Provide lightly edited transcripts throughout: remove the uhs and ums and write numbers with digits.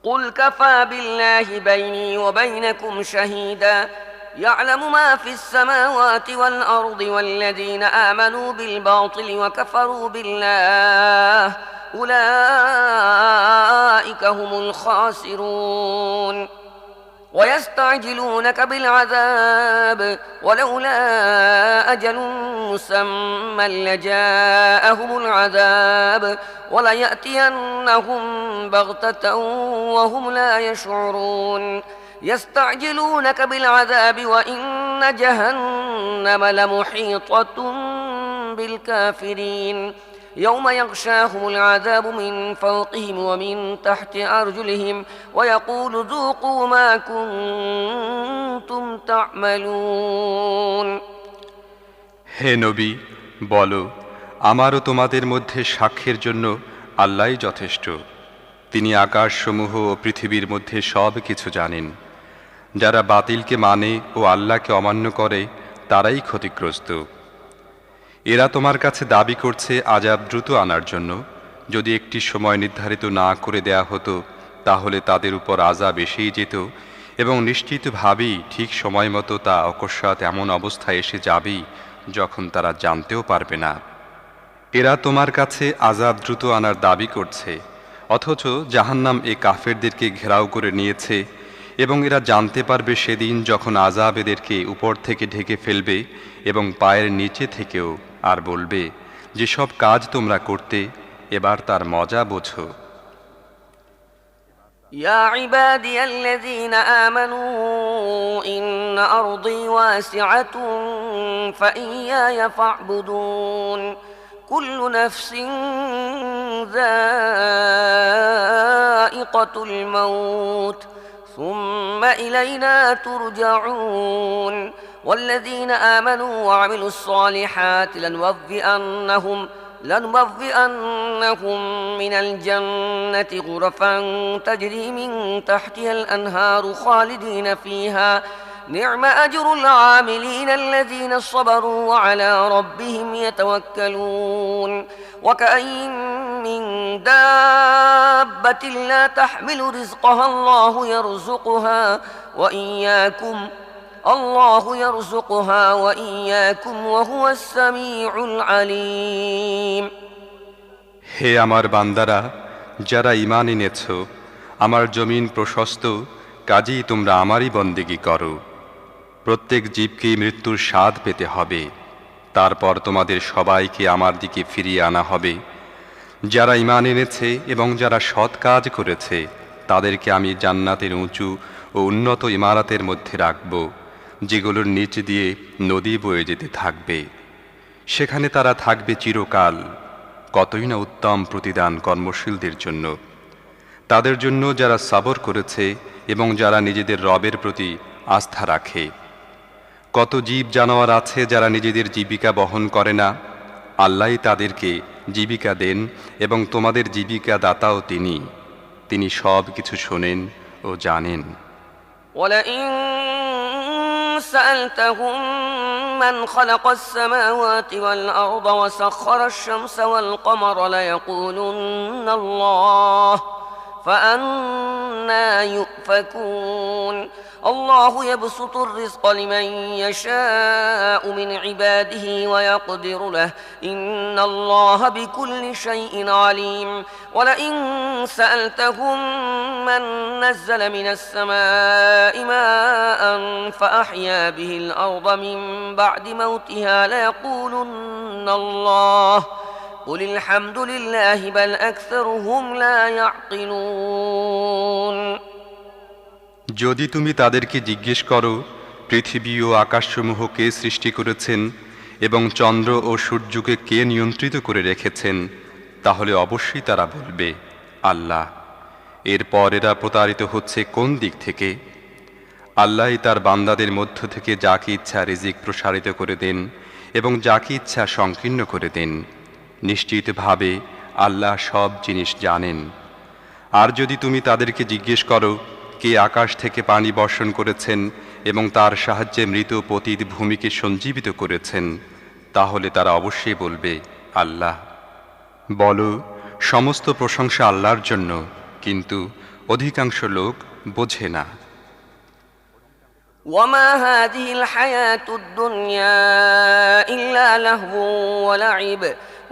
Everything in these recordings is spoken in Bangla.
قل كفى بالله بيني وبينكم شهيدا يعلم ما في السماوات والأرض والذين آمنوا بالباطل وكفروا بالله أولئك هم الخاسرون ويستعجلونك بالعذاب ولولا أجل مسمى لجاءهم العذاب وليأتينهم بغتة وهم لا يشعرون يستعجلونك بالعذاب وإن جهنم لمحيطة بالكافرين يوم يغشاهم العذاب من فوقهم ومن تحت أرجلهم ويقول ذوقوا ما كنتم تعملون হে নবী, বলো, আমারও তোমাদের মধ্যে সাক্ষ্যের জন্য আল্লাহই যথেষ্ট। তিনি আকাশসমূহ ও পৃথিবীর মধ্যে সব কিছু জানেন। যারা বাতিলকে মানে ও আল্লাহকে অমান্য করে তারাই ক্ষতিগ্রস্ত। এরা তোমার কাছে দাবি করছে আযাব দ্রুত আনার জন্য। যদি একটি সময় নির্ধারিত না করে দেয়া হতো তাহলে তাদের উপর আযাব এসেই যেত এবং নিশ্চিতভাবেই ঠিক সময় মতো তা অকস্মাৎ এমন অবস্থায় এসে যাবেই যখন তারা জানতেও পারবে না। এরা তোমার কাছে আযাব দ্রুত আনার দাবি করছে, অথচ জাহান্নাম এ কাফেরদেরকে ঘেরাও করে নিয়েছে এবং এরা জানতে পারবে সেদিন যখন আযাব এদেরকে উপর থেকে ঢেকে ফেলবে এবং পায়ের নিচে থেকেও, আর বলবে যেসব কাজ তোমরা করতে এবার তার মজা বোঝো। يا عبادي الذين آمنوا إن أرضي واسعة فإياي فاعبدون كل نفس ذائقة الموت ثم إلينا ترجعون والذين آمنوا وعملوا الصالحات لنبوئنهم من الجنة غرفا تجري من تحتها الأنهار خالدين فيها نعم أجر العاملين الذين صبروا وعلى ربهم يتوكلون وكأين من دابة لا تحمل رزقها الله يرزقها وإياكم وهو السميع العليم হে আমার বান্দারা, যারা ঈমান এনেছ, আমার জমিন প্রশস্ত, কাজেই তোমরা আমারই বন্দেগী করো। প্রত্যেক জীবকেই মৃত্যুর স্বাদ পেতে হবে, তারপর তোমাদের সবাইকে আমার দিকে ফিরিয়ে আনা হবে। যারা ঈমান এনেছে এবং যারা সৎ কাজ করেছে তাদেরকে আমি জান্নাতের উঁচু ও উন্নত ইমারতের মধ্যে রাখব, যেগুলোর নিচ দিয়ে নদী বয়ে যেতে থাকবে। সেখানে তারা থাকবে চিরকাল। কতই না উত্তম প্রতিদান কর্মশীলদের জন্য, তাদের জন্য যারা সবর করেছে এবং যারা নিজেদের রবের প্রতি আস্থা রাখে। কত জীব জানোয়ার আছে যারা নিজেদের জীবিকা বহন করে না, আল্লাহই তাদেরকে জীবিকা দেন এবং তোমাদের জীবিকা দাতাও তিনি সব কিছু শোনেন ও জানেন। ولئن سألتهم من خلق السماوات والأرض وسخر الشمس والقمر ليقولن الله فأنى يؤفكون الله يبسط الرزق لمن يشاء من عباده ويقدر له إن الله بكل شيء عليم ولئن سألتهم من نزل من السماء ماء فأحيا به الأرض من بعد موتها ليقولن الله قل الحمد لله بل أكثرهم لا يعقلون যদি তুমি তাদেরকে জিজ্ঞেস করো পৃথিবী ও আকাশসমূহ কে সৃষ্টি করেছেন এবং চন্দ্র ও সূর্যকে কে নিয়ন্ত্রিত করে রেখেছেন, তাহলে অবশ্যই তারা বলবে আল্লাহ। এরপর এরা প্রতারিত হচ্ছে কোন দিক থেকে? আল্লাহই তার বান্দাদের মধ্য থেকে যাকে ইচ্ছা রিজিক প্রসারিত করে দেন এবং যাকে ইচ্ছা সংকীর্ণ করে দেন। নিশ্চিতভাবে আল্লাহ সব জিনিস জানেন। আর যদি তুমি তাদেরকে জিজ্ঞেস করো কে আকাশ থেকে পানি বর্ষণ করেছেন এবং তার সাহায্যে মৃত পতিত ভূমিকে সঞ্জীবিত করেছেন, তাহলে তারা অবশ্যই বলবে আল্লাহ। বলো, সমস্ত প্রশংসা আল্লাহর জন্য, কিন্তু অধিকাংশ লোক বোঝে না। وما هذه الحياة الدنيا إلا لهو ولعب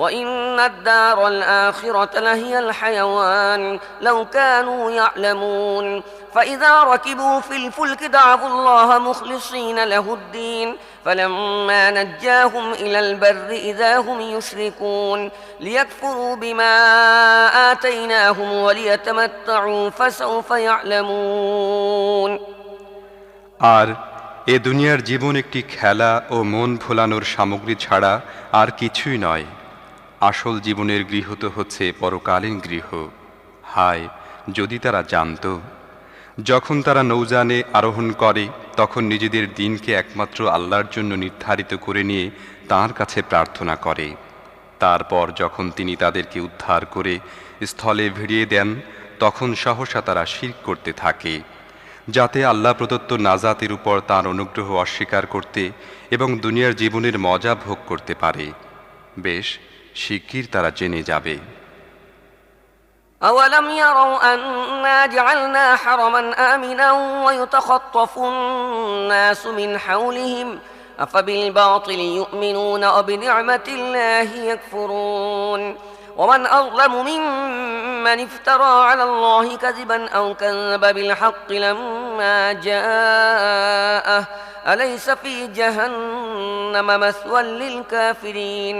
وإن الدار الآخرة لهي الحيوان لو كانوا يعلمون فإذا ركبوا في الفلك دعوا الله مخلصين له الدين فلما نجاهم إلى البر إذا هم يشركون ليكفروا بما آتيناهم وليتمتعوا فسوف يعلمون। আর এ দুনিয়ার জীবন একটি খেলা ও মন ভোলানোর সামগ্রী ছাড়া আর কিছুই নয়। আসল জীবনের গৃহ তো হচ্ছে পরকালীন গৃহ। হায়, যদি তারা জানত! যখন তারা নৌযানে আরোহণ করে তখন নিজেদের দিনকে একমাত্র আল্লাহর জন্য নির্ধারিত করে নিয়ে তাঁর কাছে প্রার্থনা করে। তারপর যখন তিনি তাদেরকে উদ্ধার করে স্থলে ভিড়িয়ে দেন তখন সহসা তারা শিরক করতে থাকে, যাতে আল্লাহ প্রদত্ত নাজাতের উপর তাঁর অনুগ্রহ অস্বীকার করতে এবং দুনিয়ার জীবনের মজা ভোগ করতে পারে। বেশ শিগগির তারা জেনে যাবে। أولم يروا أنا جعلنا حرما آمنا ويتخطف الناس من حولهم أفبالباطل يؤمنون وبنعمة الله يكفرون ومن أظلم ممن افترى على الله كذبا أو كذب بالحق لما جاءه أليس في جهنم مثوى للكافرين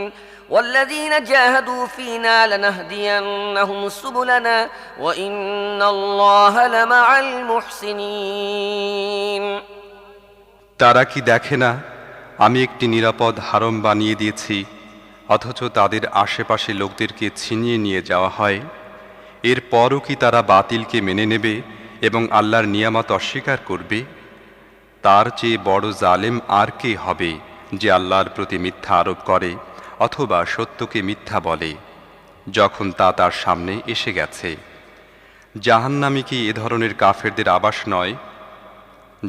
والذين جاهدوا فينا لنهدينهم سبلنا وإن الله لمع المحسنين। তারা কি দেখে না আমি একটি নিরাপদ হারম বানিয়ে দিয়েছি, অথচ তাদের আশেপাশে লোকদেরকে ছিনিয়ে নিয়ে যাওয়া হয়? এরপরও কি তারা বাতিলকে মেনে নেবে এবং আল্লাহর নিয়ামত অস্বীকার করবে? তার চেয়ে বড় জালেম আর কে হবে যে আল্লাহর প্রতি মিথ্যা আরোপ করে অথবা সত্যকে মিথ্যা বলে যখন তা তার সামনে এসে গেছে? জাহান্নামী কি এ ধরনের কাফেরদের আবাস নয়?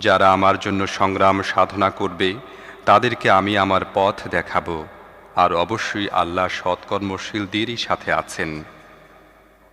যারা আমার জন্য সংগ্রাম সাধনা করবে তাদেরকে আমি আমার পথ দেখাবো, আর অবশ্যই আল্লাহ সৎকর্মশীলদেরই সাথে আছেন।